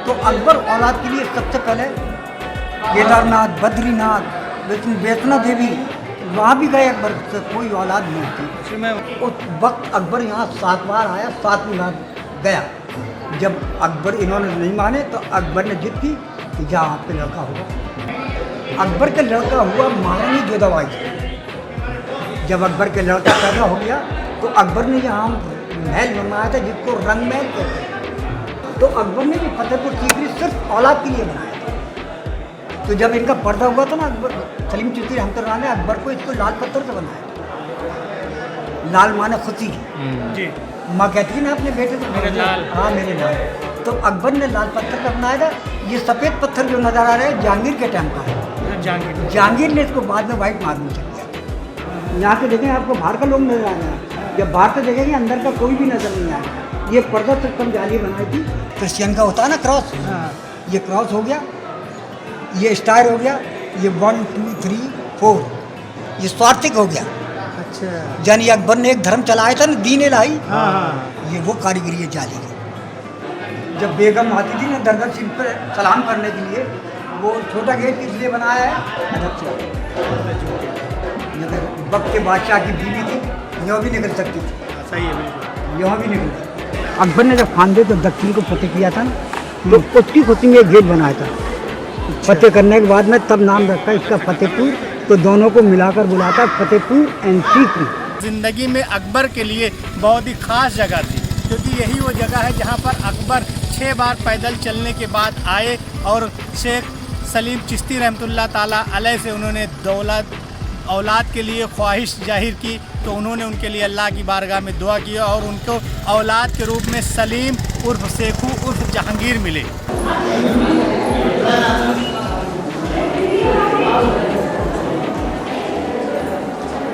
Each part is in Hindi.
तो अकबर औलाद के लिए सबसे पहले केदारनाथ, बद्रीनाथ, लेकिन वैष्णो देवी वहाँ भी गए अकबर से कोई औलाद नहीं थी। उस वक्त अकबर यहाँ 7 बार आया, 7वीं बार गया। जब अकबर इन्होंने नहीं माने तो अकबर ने जिद की कि जहाँ आपके लड़का होगा। अकबर का लड़का हुआ महारानी जोधाबाई से। जब अकबर के लड़का पैदा हो गया तो अकबर ने यहाँ महल बनवाया था जिसको रंग महल कहते हैं। तो अकबर ने भी फतेहपुर सीकरी सिर्फ औलाद के लिए बनाया था। तो जब इनका पर्दा हुआ था ना, अकबर सलीम चिश्ती रहमतुल्लाह ने अकबर को इसको लाल पत्थर से बनाया। लाल माने खुशी जी, माँ कहती है ना अपने बेटे को मेरे लाल, हाँ मेरे लाल। तो अकबर ने लाल पत्थर का बनाया था। ये सफ़ेद पत्थर जो नज़र आ रहा है जहांगीर के टाइम का है। जहांगीर ने इसको बाद में वाइट मार्बल से किया। यहाँ से देखें आपको बाहर का लोग नजर आ रहे हैं, जब बाहर से देखेंगे अंदर का कोई भी नजर नहीं आएगा। ये पर्दा सिस्टम जाली बनाई थी, क्रिश्चियन का होता है ना क्रॉस, ये क्रॉस हो गया, ये स्टार हो गया, ये 1 2 3 4 ये स्वार्थिक हो गया। अच्छा, यानी अकबर ने एक धर्म चलाया था ना, दीन इलाही। ये वो कारीगरी है जाली की। जब बेगम आती थी ना दरगाह शरीफ पर सलाम करने के लिए, वो छोटा गेट इसलिए बनाया है वक्त के बादशाह की बीवी थी, यहाँ भी निकल सकती थी। सही है, बिल्कुल यहाँ भी निकल सकती। अकबर ने जब खानदे तो दक्षिण को फतेह किया था ना, तो उसकी खुशी में एक गेट बनाया था। फतेह करने के बाद में तब नाम रखा इसका फतेहपुर, तो दोनों को मिलाकर बुलाता फतेहपुर एंड सीकरी। जिंदगी में अकबर के लिए बहुत ही खास जगह थी, क्योंकि यही वो जगह है जहाँ पर अकबर 6 बार पैदल चलने के बाद आए और शेख सलीम चिश्ती रहमतुल्लाह ताला अलैह से उन्होंने औलाद के लिए ख्वाहिश जाहिर की। तो उन्होंने उनके लिए अल्लाह की बारगाह में दुआ की और उनको औलाद के रूप में सलीम उर्फ सेखू उर्फ जहांगीर मिले।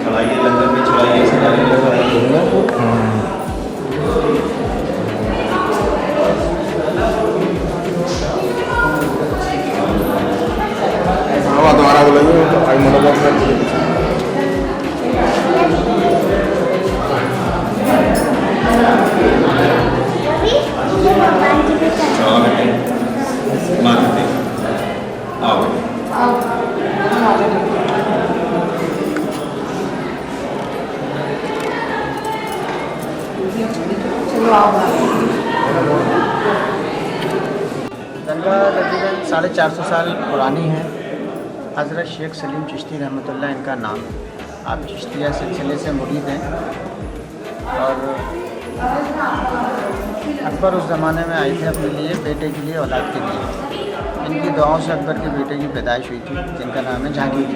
चढ़ाइए लंगर में चढ़ाइए दोबारा बोलेंगे तो आई मनोबल मारते आओ दरगाह तकरीबन 450 साल पुरानी है। हज़रत शेख सलीम चिश्ती रहमतुल्लाह इनका नाम है। आप चिश्तिया सिलसिले से मुरीद हैं और अकबर उस ज़माने में आए थे अपने लिए, बेटे के लिए, औलाद के लिए। इनकी दुआओं से अकबर के बेटे की पैदाइश हुई थी, जिनका नाम है जहांगीर।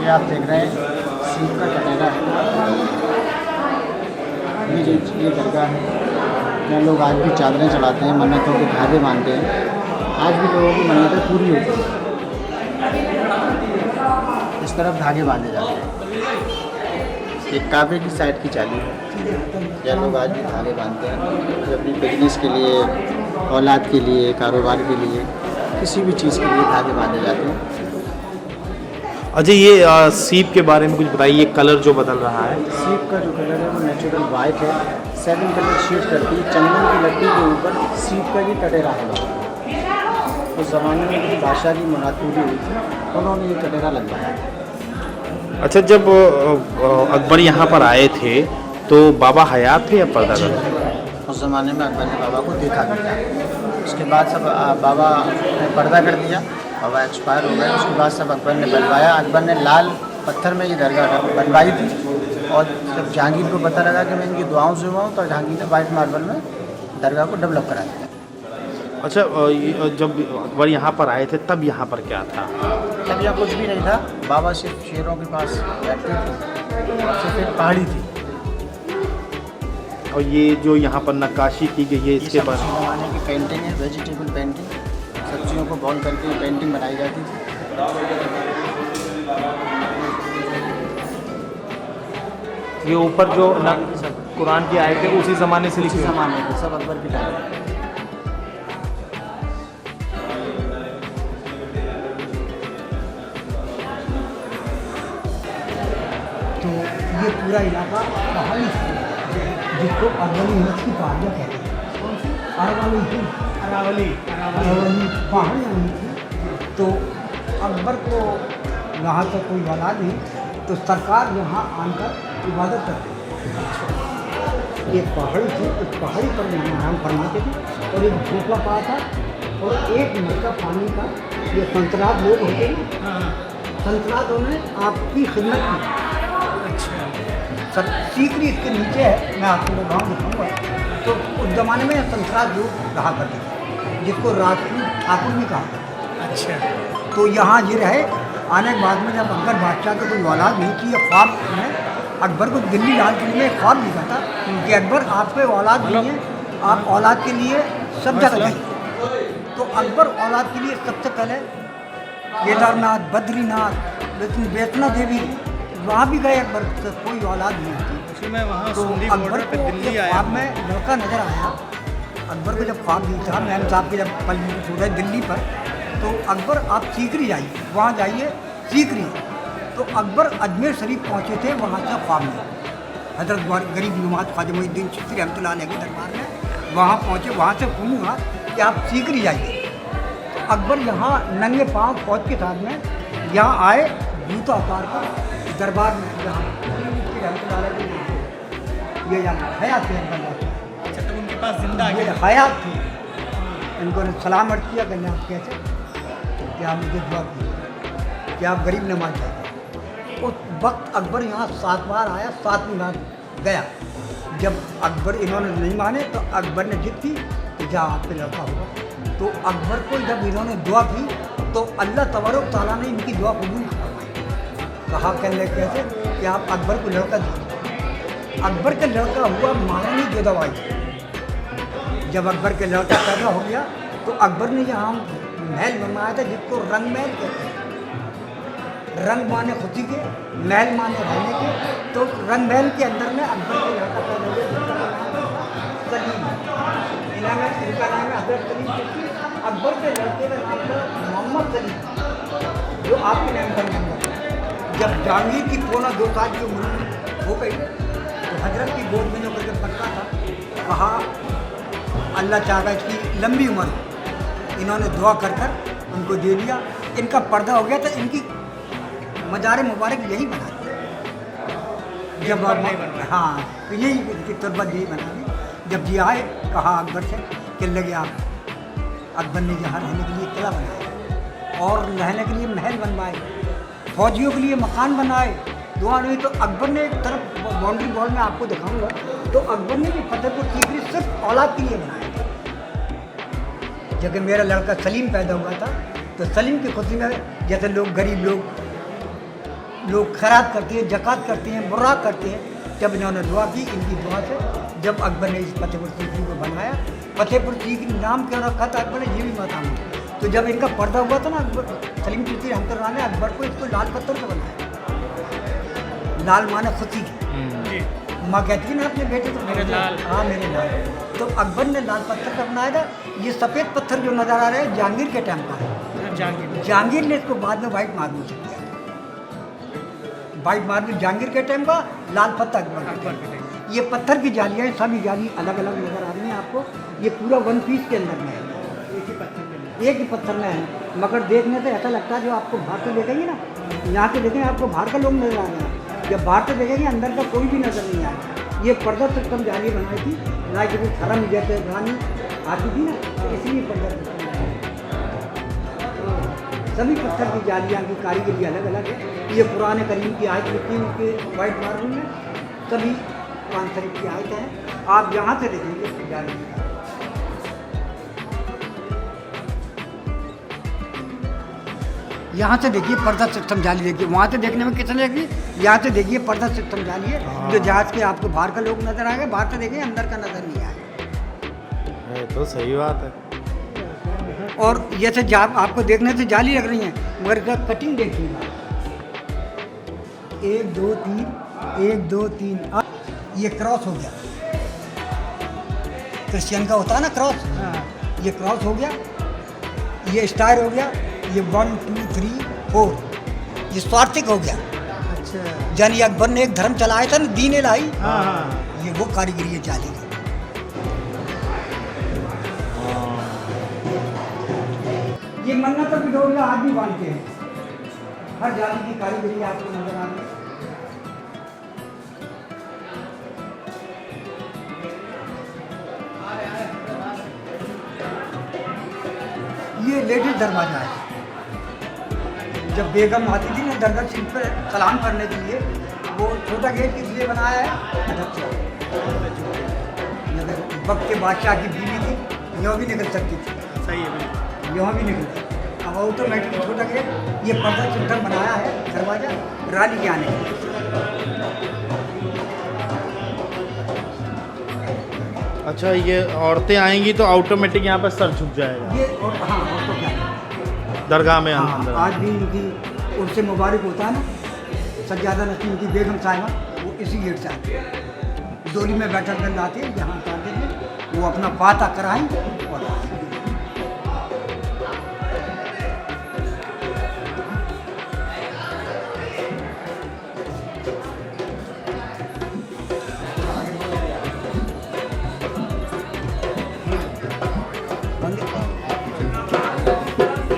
ये आप देख रहे हैं सीप का कटहरा है। ये दरगाह है जहाँ लोग आज भी चादरें चढ़ाते हैं, मन्नतों के धागे बांधते हैं। आज भी लोगों की मन्नतें पूरी होती हैं। इस तरफ धागे बांधे जाते हैं। एक काबे की साइड की चाली है, जहाँ लोग आज भी धागे बांधते हैं कि अपनी बिजनेस के लिए, औलाद के लिए, कारोबार के लिए, किसी भी चीज़ के लिए धागे बांधे जाते हैं। अच्छा, ये सीप के बारे में कुछ बताइए। ये कलर जो बदल रहा है, सीप का जो कलर है वो नेचुरल वाइट है, 7 कलर शेड करती है। चंदन की लकड़ी के ऊपर सीप का ये कटहरा है। उस ज़माने में किसी बादशाह की मुराद पूरी हुई थी, उन्होंने ये कटहरा लगवाया। अच्छा, जब अकबर यहाँ पर आए थे तो बाबा हयात थे या पर्दा कर? उस ज़माने में अकबर ने बाबा को देखा भी था। उसके बाद सब बाबा ने पर्दा कर दिया, बाबा एक्सपायर हो गए। उसके बाद सब अकबर ने बनवाया। अकबर ने लाल पत्थर में ये दरगाह बनवाई थी और जब जहांगीर को पता लगा कि मैं इनकी दुआओं से हुआ हूँ तो जहांगीर ने वाइट मार्बल में दरगाह को डेवलप करा दिया। अच्छा, जब अकबर यहाँ पर आए थे तब यहाँ पर क्या था? तब यहाँ कुछ भी नहीं था। बाबा सिर्फ शेरों के पास बैठते थे और सिर्फ एक पहाड़ी थी। और ये जो यहाँ पर नक्काशी की गई है, इसके बाद ज़माने की पेंटिंग है, वेजिटेबल पेंटिंग। सब्जियों को बॉल करके पेंटिंग बनाई जाती थी। ये ऊपर जो कुरान की आयतें उसी ज़माने से लिखी, ज़माने के सब अकबर की टाइम। तो ये पूरा इलाका पहाड़ी है, जिसको अरवली हिल्स की पहाड़ियाँ कहते हैं। अरावली थी, अरावली अरावली पहाड़ नहीं थी। तो अकबर को यहाँ से कोई औलाद नहीं, तो सरकार यहाँ आकर इबादत करती थी। एक पहाड़ी थी, उस पहाड़ी पर यहाँ आराम फरमाते थे और एक झोंपड़ा पड़ा था और एक मटका पानी का। ये संतरात लोग होते हैं, संतरातों ने आपकी खिदमत की। अच्छा, सीकरी इसके नीचे है, मैं आपको गाँव दिखाऊंगा। तो उस ज़माने में संतरात लोग कहा करते थे, जिसको राजपूत ठाकुर भी कहा करते अच्छा, थे। तो यहाँ ये रहे। आने के बाद में जब अकबर बादशाह को कोई औलाद नहीं थी, ये ख्वाब में अकबर को दिल्ली लाल किले में एक ख्वाब दिखा था कि अकबर आपके औलाद नहीं है, आप औलाद के लिए सब जगह गए। तो अकबर औलाद के लिए सबसे पहले केदारनाथ, बद्रीनाथ, वैष्णो देवी, वहाँ भी गए। अकबर से कोई औलाद नहीं थी। उसी में वहाँ तो सुंदी अकबर बॉर्डर पे को दिल्ली जब आया। ख्वाब में लड़का नजर आया, अकबर को जब ख्वाब दिया था मैम साहब के, जब पल सो रहे दिल्ली पर, तो अकबर आप सीकरी जाइए, वहाँ जाइए सीकरी। तो अकबर अजमेर शरीफ पहुँचे थे वहाँ से ख्वाब में, हजरत गरीब नवाज ख्वाजा मोइनुद्दीन चिश्ती रहमतुल्लाह अलैह के दरबार में वहाँ पहुँचे। वहाँ से हुआ कि आप सीकरी जाइए। तो अकबर यहाँ नंगे पाँव फौज के साथ में यहाँ आए, जूता उतार कर दरबार में, यहाँ रहमतुल्लाह अलैह के ये यहाँ हयात थे अकबर बादशाह। अच्छा, तो उनके पास जिंदा ये आगे हयात थी। इनको सलाम अर्ज किया कि आप कैसे, कि आप मुझे दुआ कीजिए कि आप गरीब नवाज जाइए। उस वक्त अकबर यहाँ 7 बार आया, 7वीं बार गया। जब अकबर इन्होंने नहीं माने तो अकबर ने जिद की कि जा आप पे लड़का होगा। तो अकबर को जब इन्होंने दुआ की तो अल्लाह तबारक तआला ने इनकी दुआ कबूल फरमाई। कहा कहने कैसे कि आप अकबर को लड़का दीजिए। अकबर का लड़का हुआ महारानी जोधाबाई। जब अकबर के लड़का पैदा हो गया तो अकबर ने यहाँ महल बनवाया था जिसको रंग महल कहते हैं। रंग माने खुशी के, महल माने रहने के। तो रंग महल के अंदर में अकबर के लड़का पैदा हुआ जिसका नाम सलीम। इनका नाम है हजरत सलीम चिश्ती। अकबर के लड़के का नाम था मोहम्मद सलीम, जो आपके नाम का नाम था। जब जहांगीर की 2.25 साल की उम्र हो गई तो हजरत की गोद में जो करके पटका था, कहा अल्लाह चाहता इसकी लंबी उम्र हो। इन्होंने दुआ कर उनको दे दिया। इनका पर्दा हो गया तो इनकी मज़ार मुबारक यही बना दी। जब हाँ, तो यही इनकी तुरबत यही बना दी। जब जी आए, कहा अकबर से कि लगे आप। अकबर ने यहाँ रहने के लिए किला बनाया और रहने के लिए महल बनवाए, फौजियों के लिए मकान बनाए। दुआ नहीं तो अकबर ने एक तरफ बाउंड्री वॉल में आपको दिखाऊंगा, तो अकबर ने भी फतेहपुर सीकरी सिर्फ औलाद के लिए बनाया था। जब मेरा लड़का सलीम पैदा हुआ था तो सलीम की खुशी में जैसे लोग गरीब लोग खैरात करते हैं, जक़ात करते हैं, बुर्राक करते हैं। जब इन्होंने दुआ की, इनकी दुआ से जब अकबर ने इस फतेहपुर सीकरी को बनाया, फतेहपुर सीकरी नाम क्यों रखा था अकबर ने, ये भी माता में। तो जब इनका पर्दा हुआ था ना, अकबर सलीम चिश्ती रहमतुल्लाह ने अकबर को इसको लाल पत्थर से बनाया। लाल माने खुशी की। माँ कहती है ना अपने बेटे तो मेरे लाल। हाँ मेरे लाल। तो अकबर ने लाल पत्थर का बनाया था। ये सफ़ेद पत्थर जो नज़र आ रहा है जहांगीर के टाइम का है। जहांगीर ने इसको बाद में वाइट मार्बल से किया। वाइट मार्बल जहांगीर के टाइम का, लाल पत्थर अकबर के टाइम। ये पत्थर की जालियाँ, सभी जाली अलग अलग नज़र आ रही हैं आपको। ये पूरा 1 पीस के अंदर में है, एक ही पत्थर में है। मगर देखने से ऐसा लगता है जो आपको बाहर से देखेंगे ना, यहाँ से देखेंगे आपको बाहर का लोग नजर आ रहे हैं, जब बाहर से देखेंगे अंदर का कोई भी नजर नहीं आएगा। ये पर्दा सिस्टम जाली बनाई थी ना, कि हरम जैसे रानी आती थी ना, तो इसलिए पर्दा सिस्टम सभी पत्थर की जालियाँ की कारीगरी अलग अलग है। ये पुराने करीम की आयत लिखी है उनके वाइट मार्बल में, सभी कुरान शरीफ की आयत हैं। आप यहाँ से देखेंगे जाली, यहाँ से देखिए पर्दा सिस्टम जाली, देखिए वहाँ से देखने में कितने लगी, यहाँ से देखिए पर्दा सिस्टम जाली है। जो जहाज के आपको बाहर का लोग नजर आएंगे, बाहर से देखिए अंदर का नजर नहीं आएगा। तो सही बात है। और जैसे आपको देखने से जाली लग रही है, मगर इसका कटिंग देखिएगा, 1 2 3 1 2 3। ये क्रॉस हो गया, क्रिश्चियन का होता है ना क्रॉस, ये क्रॉस हो गया, ये स्टार हो गया, ये 1 2 3 4, ये स्वार्थिक हो गया। अच्छा, यानी अकबर ने एक धर्म चलाया था ना, दीन इलाही। ये वो कारीगरी है जाली की। मन्नत तो बिडोरिया आज भी बांधते हैं। हर जाति की कारीगरी आपको नजर आ रही है। ये लेडीज दरवाजा है। जब बेगम आती थी ना दरगाह शरीफ पर सलाम करने के लिए, वो छोटा गेट इसलिए बनाया है अदब से। अगर वक्त के बादशाह की बीवी थी, यूँ भी निकल सकती थी, सही है बिल्कुल। यूँ भी निकलती। अब ऑटोमेटिक छोटा गेट, ये पर्दा चिट्ठा बनाया है दरवाजा रानी के आने के लिए। अच्छा, ये औरतें आएंगी तो ऑटोमेटिक यहाँ पर सर झुक जाएगा ये और हाँ और तो क्या है? दरगाह में हाँ, अंदर। आज भी इनकी उर्से मुबारक होता है ना, सज्जादा नसीम की बेगम साहिबा, वो इसी गेट से आती है। डोली में बैठा कर लाते हैं, यहाँ उतार देंगे, वो अपना फाता कराएं और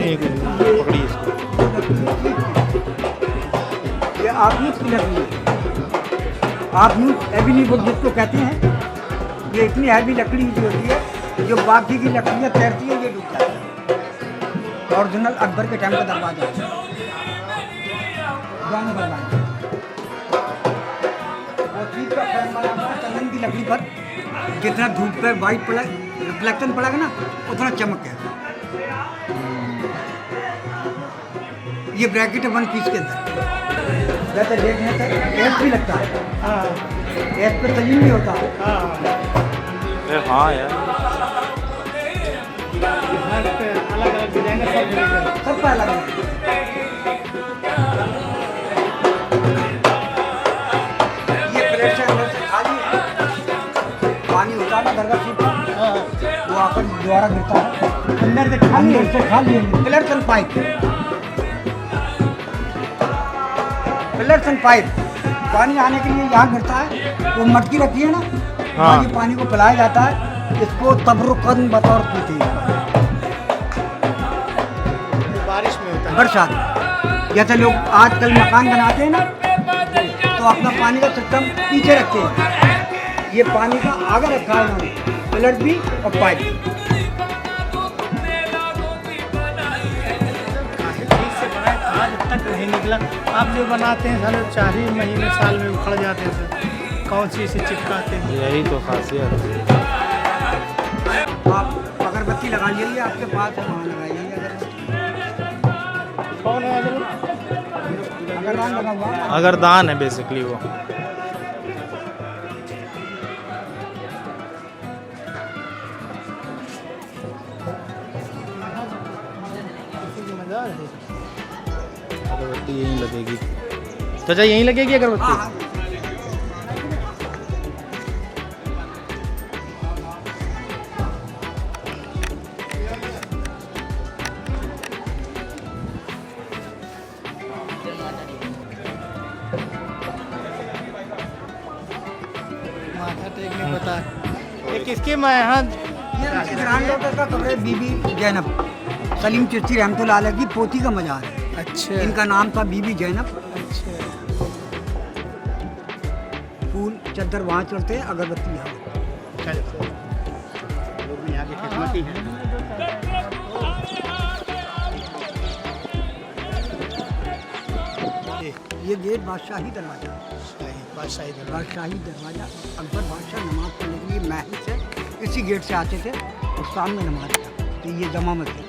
एक पकड़िए इसको। ये आपन्यूज की लकड़ी है। आपन्यूज एबिनी वुड जिसको कहते हैं, ये इतनी हैवी लकड़ी जो होती है, जो बाकी की लकड़ियाँ तैरती है, ये डूब जाती है। ओरिजिनल अकबर के टाइम का दरवाजा है, दोनों दरवाजे। और चीज का फैन बना हुआ है चंदन की लकड़ी पर, जितना धूप पे वाइट पड़ा रिफ्लेक्शन पड़ेगा ना, उतना चमकेगा। ये ब्रैकेट है 1 पीस के अंदर। जैसे देखने से एस भी लगता है, एस पे सलीम भी होता है। हाँ यार, अलग अलग डिजाइन है, सबका अलग है। ये प्लेट से अंदर से खाली है, पानी होता है ना दरगाह शरीफ का, वो आकर द्वारा गिरता है अंदर से खाली है। Plate and pipe, pillars and pipe, पानी आने के लिए यहाँ गिरता है। वो मटकी रखी है ना, हाँ। ये पानी को पिलाया जाता है, इसको तबरुकन बतौर पीते हैं बारिश में होता है। बरसात। जैसे लोग आजकल मकान बनाते हैं ना, तो अपना पानी का सिस्टम पीछे रखते हैं, ये पानी का आगे रखा है उन्होंने, पिलर भी और पाइप भी। आज तक नहीं निकला। आप जो बनाते हैं साले 4 ही महीने साल में उखड़ जाते हैं सर, कौन सी इसे चिपकाते हैं? यही तो खासियत है। आप अगरबत्ती लगा लीजिए, आपके पास है वहाँ लगाइए अगरबत्ती। कौन है अगरदान लगा हुआ है। अगरदान है बेसिकली वो। मज़ा है। अगरबत्ती यहीं लगेगी चाचा, यहीं लगेगी अगरबत्ती? हाँ, माथा टेकने पता है। ये किसके मैं यहाँ ये ग्रांड डॉटर का कमरे बीबी जैनब सलीम चिश्ती रहमतुल्लाह अलैह की पोती का मज़ार है। अच्छा इनका नाम था बीबी जैनब। अच्छा फूल चद्दर वहाँ चढ़ते हैं, अगरबत्ती यहाँ। लोग यहाँ की खिदमती हैं। ये गेट बादशाही दरवाजा, बादशाही दरबार। बादशाही दरवाजा। अकबर बादशाह नमाज पढ़ने के लिए महल से इसी गेट से आते थे और सामने नमाज था, तो ये जमा मस्जिद है।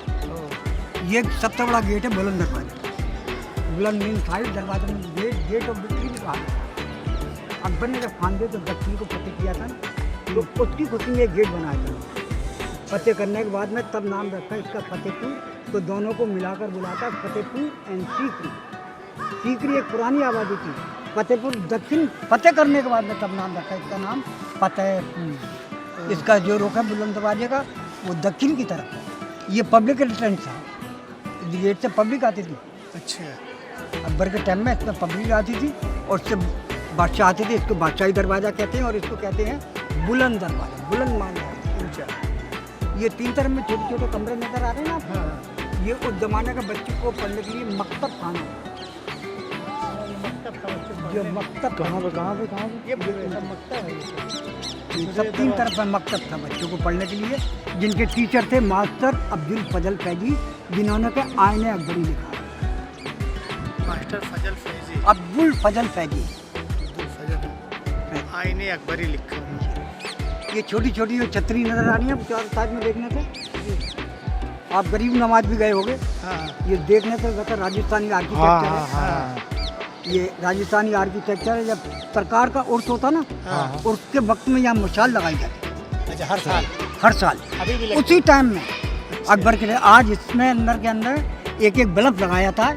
ये सबसे बड़ा गेट है बुलंद दरवाजा। बुलंद मीन साइड दरवाजे में गेट ऑफ विक्ट्री भी कहा है। अकबर ने जब खानदे तो दक्षिण को फतेह किया था ना, तो उसकी खुशी में एक गेट बनाया था। फतेह करने के बाद में तब नाम रखा इसका फतेहपुर, तो दोनों को मिलाकर बुलाता फतेहपुर एंड सीकरी। सीकरी एक पुरानी आबादी थी, फतेहपुर दक्षिण फतेह करने के बाद में तब नाम रखा इसका नाम फतेहपुर। इसका जो रोक है बुलंद दरवाजे का, वो दक्षिण की तरफ है। ये पब्लिक एंट्रेंस था, गेट से पब्लिक आती थी। अच्छा अकबर के टाइम में इसमें पब्लिक आती थी और उससे बादशाह आते थे। इसको बादशाही दरवाज़ा कहते हैं और इसको कहते हैं बुलंद दरवाज़ा। बुलंद मान ऊँचा। ये 3 तरफ में छोटे छोटे कमरे नज़र आ रहे हैं ना, ये उस जमाने का बच्चों को पढ़ने के लिए मकतब खाना, जो मकतब कहाँ पे ये मकतब है ये सब 3 तरफ का मकतब था बच्चों को पढ़ने के लिए, जिनके टीचर थे मास्टर अब्दुल फजल फैजी, जिन्होंने के आईने अकबरी लिखा। मास्टर फजल फैजी, अब्दुल फजल फैजी, आईने अकबरी लिखा। ये छोटी छोटी जो छतरी नजर आ रही है चार साइड में देखने से, आप गरीब नवाज भी गए होंगे, हाँ ये देखने से वैसे राजस्थानी आर्किटेक्चर है। ये राजस्थानी आर्किटेक्चर है। जब सरकार का उर्स होता ना, उर्स के वक्त में यहाँ मशाल लगाई जाती। अच्छा, हर साल अभी भी है उसी टाइम में अकबर के। आज इसमें अंदर के अंदर एक एक बल्ब लगाया था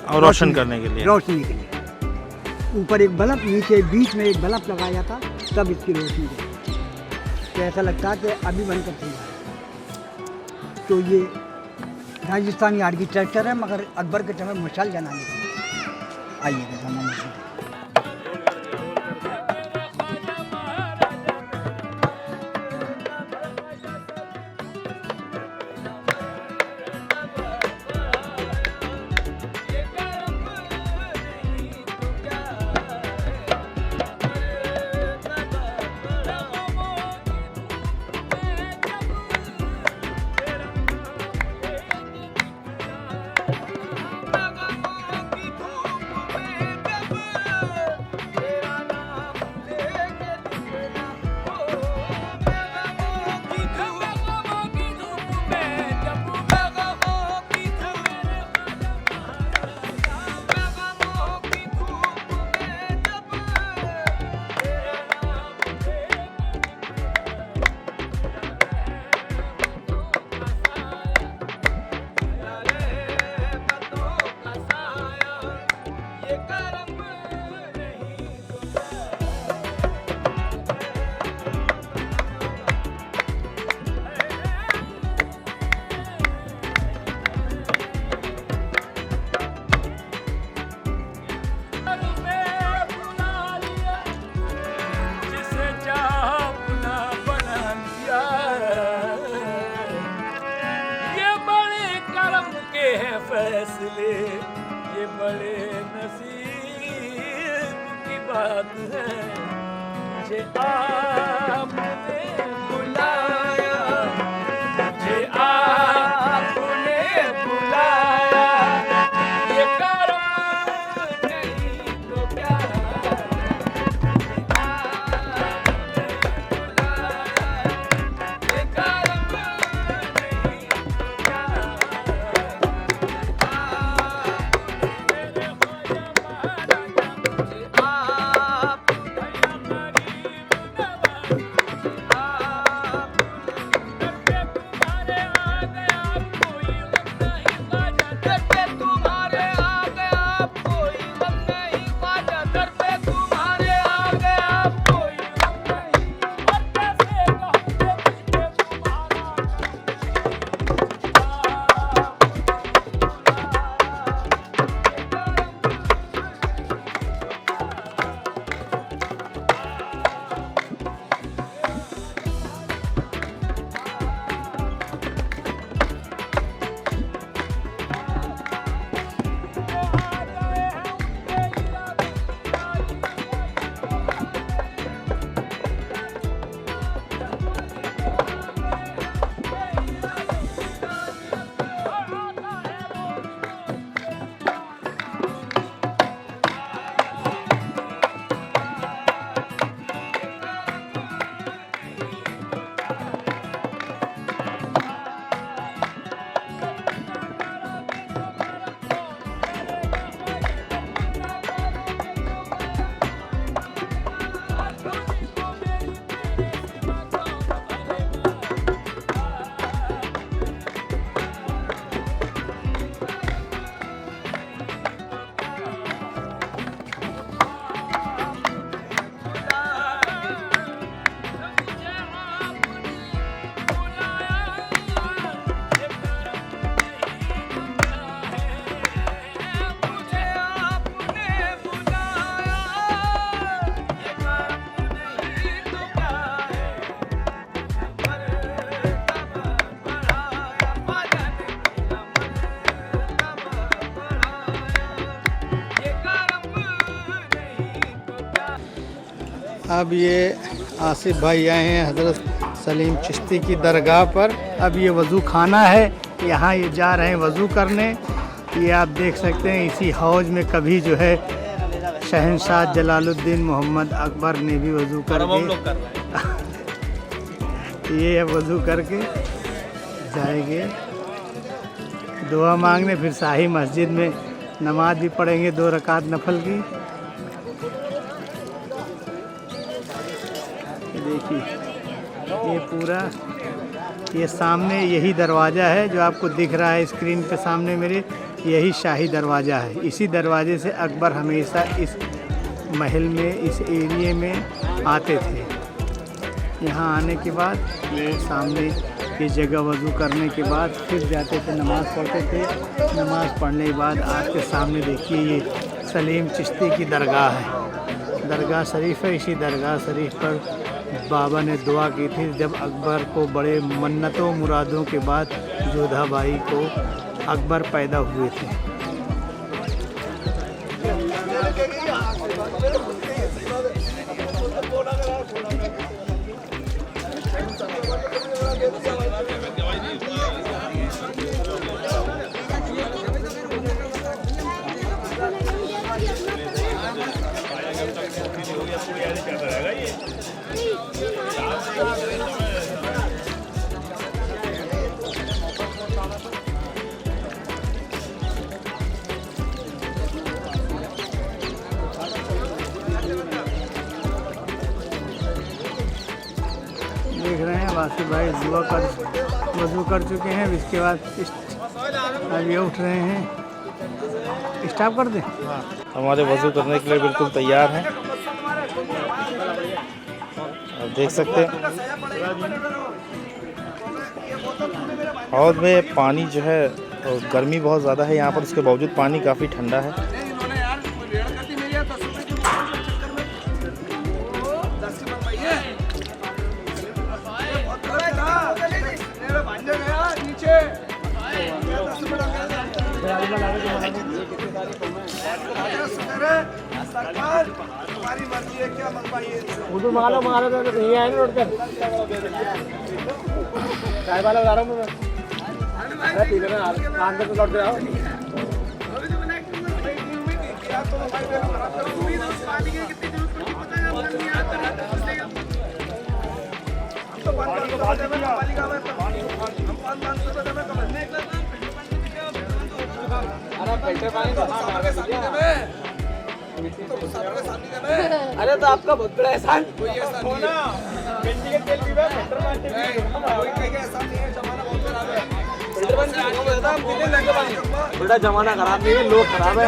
और रोशन करने के लिए, रोशनी के लिए। ऊपर एक बल्ब, नीचे बीच में एक बल्ब लगाया था, तब इसकी रोशनी थी। तो ऐसा लगता है कि अभी बनकर चल रहा है। तो ये राजस्थानी आर्किटेक्चर है, मगर अकबर के समय मशाल जलाने का। आइए जमाने से फैसले ये बड़े नसीब की बात है, मुझे आपने बुलाया, मुझे आपने बुलाया, ये करम नहीं तो क्या, आपने बुलाया, ये करम नहीं तो क्या। अब ये आसिफ भाई आए हैं हज़रत सलीम चिश्ती की दरगाह पर। अब ये वज़ू खाना है, यहाँ ये जा रहे हैं वज़ू करने। ये आप देख सकते हैं इसी हौज में कभी जो है शहंशाह जलालुद्दीन मोहम्मद अकबर ने भी वज़ू करके ये अब वज़ू करके जाएंगे दुआ मांगने, फिर शाही मस्जिद में नमाज भी पढ़ेंगे 2 रकात नफल की। देखिए ये पूरा ये सामने यही दरवाज़ा है जो आपको दिख रहा है स्क्रीन पे सामने मेरे, यही शाही दरवाज़ा है। इसी दरवाजे से अकबर हमेशा इस महल में, इस एरिए में आते थे। यहाँ आने के बाद ये सामने की जगह वज़ू करने के बाद फिर जाते थे, नमाज़ पढ़ते थे। नमाज़ पढ़ने के बाद आपके सामने देखिए ये सलीम चिश्ती की दरगाह है, दरगाह शरीफ है। इसी दरगाह शरीफ पर बाबा ने दुआ की थी जब अकबर को बड़े मन्नतों मुरादों के बाद जोधाबाई को अकबर पैदा हुए थे। देख रहे हैं वासिफ भाई वज़ू कर चुके हैं। इसके बाद अब ये उठ रहे हैं। स्टॉप कर दें। हमारे वज़ू करने के लिए बिल्कुल तैयार हैं। आप देख सकते हैं हौज में पानी जो है गर्मी बहुत ज़्यादा है यहाँ पर, उसके बावजूद पानी काफ़ी ठंडा है। अरे तो आपका बहुत बड़ा एहसान बेटा, जमाना खराब नहीं है, लोग खराब है।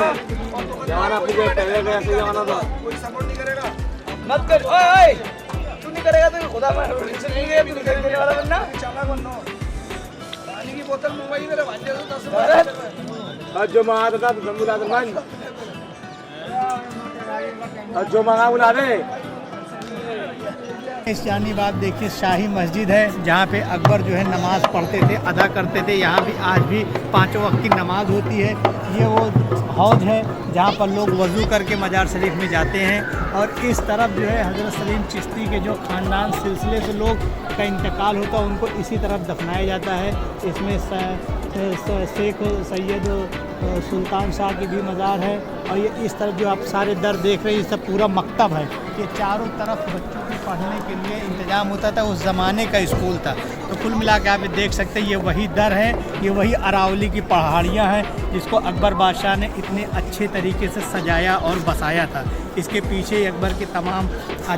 जमाना अपनी पहले का ऐसे जमाना था, कोई सपोर्ट नहीं करेगा। मत कर, ओए तू नहीं करेगा तो खुदा नहीं गया, तू करने वाला बनना। पानी की बोतल मंगवाई मेरे भांजे से, जो मंगा था बुला जो मंगा बुला दे। इस जानी बात देखिए शाही मस्जिद है जहाँ पे अकबर जो है नमाज़ पढ़ते थे, अदा करते थे। यहाँ भी आज भी 5 वक्त की नमाज़ होती है। ये वो हौज है जहाँ पर लोग वज़ू करके मज़ार शरीफ में जाते हैं। और इस तरफ जो है हज़रत सलीम चिश्ती के जो ख़ानदान सिलसिले से लोग का इंतकाल होता है उनको इसी तरफ दफनाया जाता है। इसमें शेख सैयद सुल्तान शाह की भी मज़ार है। और ये इस तरफ जो आप सारे दर देख रहे हैं ये सब पूरा मकतब है। ये चारों तरफ बच्चों के पढ़ने के लिए इंतज़ाम होता था, उस ज़माने का स्कूल था। तो कुल मिला के आप देख सकते हैं ये वही दर है, ये वही अरावली की पहाड़ियाँ हैं जिसको अकबर बादशाह ने इतने अच्छे तरीके से सजाया और बसाया था। इसके पीछे अकबर के तमाम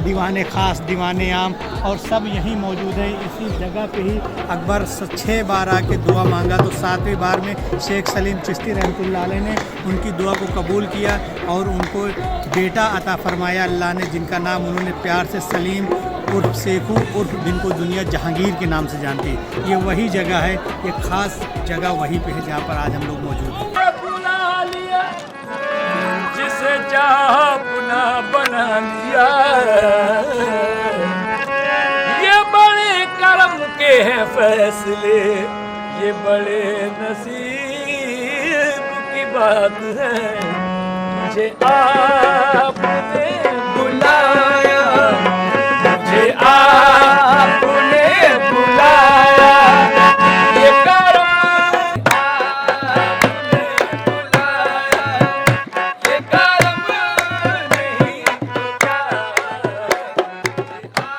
दीवाने ख़ास, दीवाने आम और सब यहीं मौजूद है। इसी जगह पे ही अकबर 6 बार आके दुआ मांगा तो 7वें बार में शेख सलीम चिश्ती रहमतुल्लाह अलैह ने उनकी दुआ को कबूल किया और उनको बेटा अता फरमाया अल्लाह ने, जिनका नाम उन्होंने प्यार से सलीम उर्फ सेखू उर्फ जिनको दुनिया जहांगीर के नाम से जानती है। ये वही जगह है, ये ख़ास जगह वहीं पे है जहाँ पर आज हम लोग मौजूद हैं। जिसे चाह अपना बना लिया, ये बड़े करम के हैं फैसले, ये बड़े नसीब की बात है। मुझे आपने